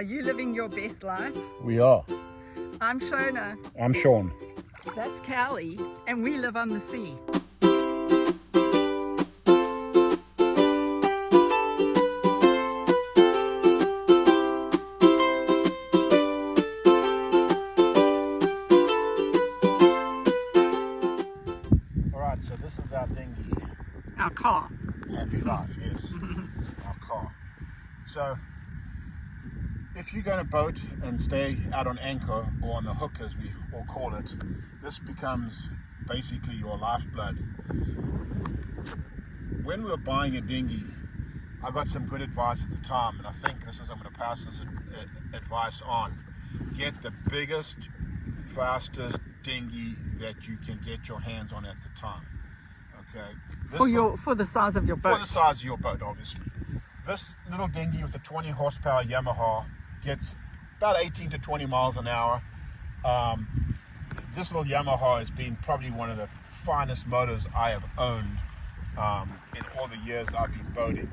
Are you living your best life? We are. I'm Shona. I'm Shaun. That's Cali, and we live on the sea. Alright, so this is our dinghy. Our car. Happy life, yes. Our car. So, if you're going to boat and stay out on anchor or on the hook as we all call it, this becomes basically your lifeblood. When we were buying a dinghy, I got some good advice at the time, and I think I'm going to pass this advice on. Get the biggest, fastest dinghy that you can get your hands on at the time. Okay. For the size of your boat. For the size of your boat, obviously. This little dinghy with a 20 horsepower Yamaha gets about 18 to 20 miles an hour. This little Yamaha has been probably one of the finest motors I have owned in all the years I've been boating.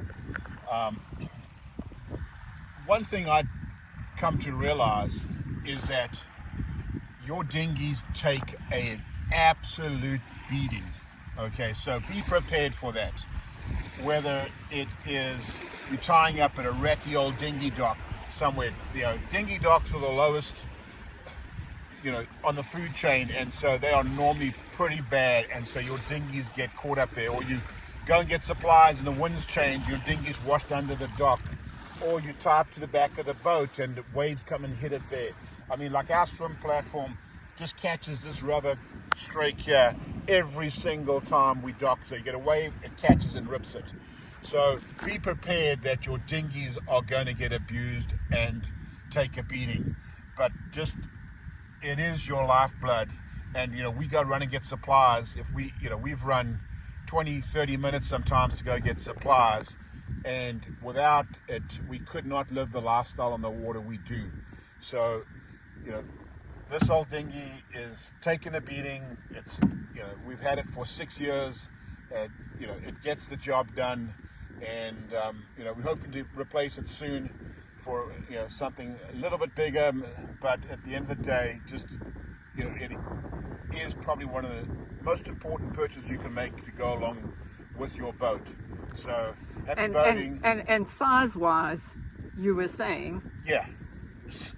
One thing I've come to realize is that your dinghies take an absolute beating. Okay, so be prepared for that. Whether it is you're tying up at a ratty old dinghy dock somewhere, dinghy docks are the lowest, on the food chain, and so they are normally pretty bad, and so your dinghies get caught up there. Or you go and get supplies and the winds change, your dinghy's washed under the dock, or you tie up to the back of the boat and waves come and hit it there. I mean, like our swim platform just catches this rubber strake here every single time we dock. So you get a wave, it catches and rips it. So be prepared that your dinghies are going to get abused and take a beating. But it is your lifeblood. And, we go run and get supplies. If we've run 20, 30 minutes sometimes to go get supplies. And without it, we could not live the lifestyle on the water we do. So, this old dinghy is taking a beating. It's, we've had it for 6 years. It gets the job done, and we're hoping to replace it soon for something a little bit bigger. But at the end of the day, it is probably one of the most important purchases you can make to go along with your boat. So happy boating. And size-wise, you were saying. Yeah.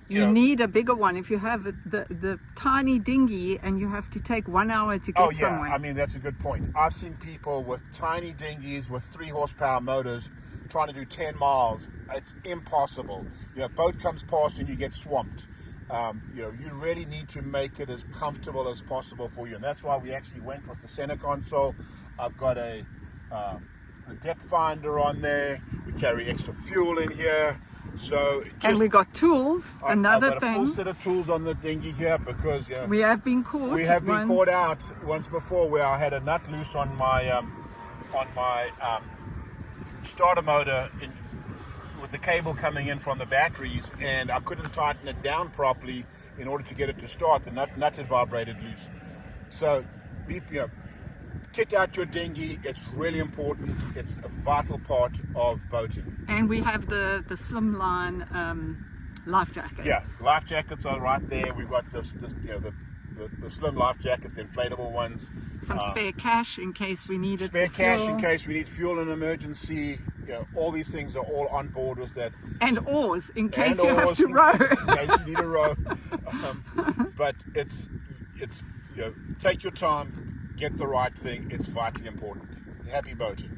You need a bigger one. If you have the tiny dinghy and you have to take 1 hour to get somewhere. I mean, that's a good point. I've seen people with tiny dinghies with 3 horsepower motors trying to do 10 miles. It's impossible. Boat comes past and you get swamped. You really need to make it as comfortable as possible for you, and that's why we actually went with the center console. I've got a depth finder on there. We carry extra fuel in here. And we got tools. I've got a full set of tools on the dinghy here because we have been caught. We have been caught out once before where I had a nut loose on my starter motor with the cable coming in from the batteries, and I couldn't tighten it down properly in order to get it to start. The nut had vibrated loose. So kick out your dinghy. It's really important. It's a vital part of boating. And we have the slimline life jackets. Yeah, life jackets are right there. We've got the slim life jackets, the inflatable ones. Some spare cash in case we need it. Spare cash in case we need fuel in an emergency. All these things are all on board with that. And oars in case you have to row. In case you need a row. But it's take your time. Get the right thing. It's vitally important. Happy boating.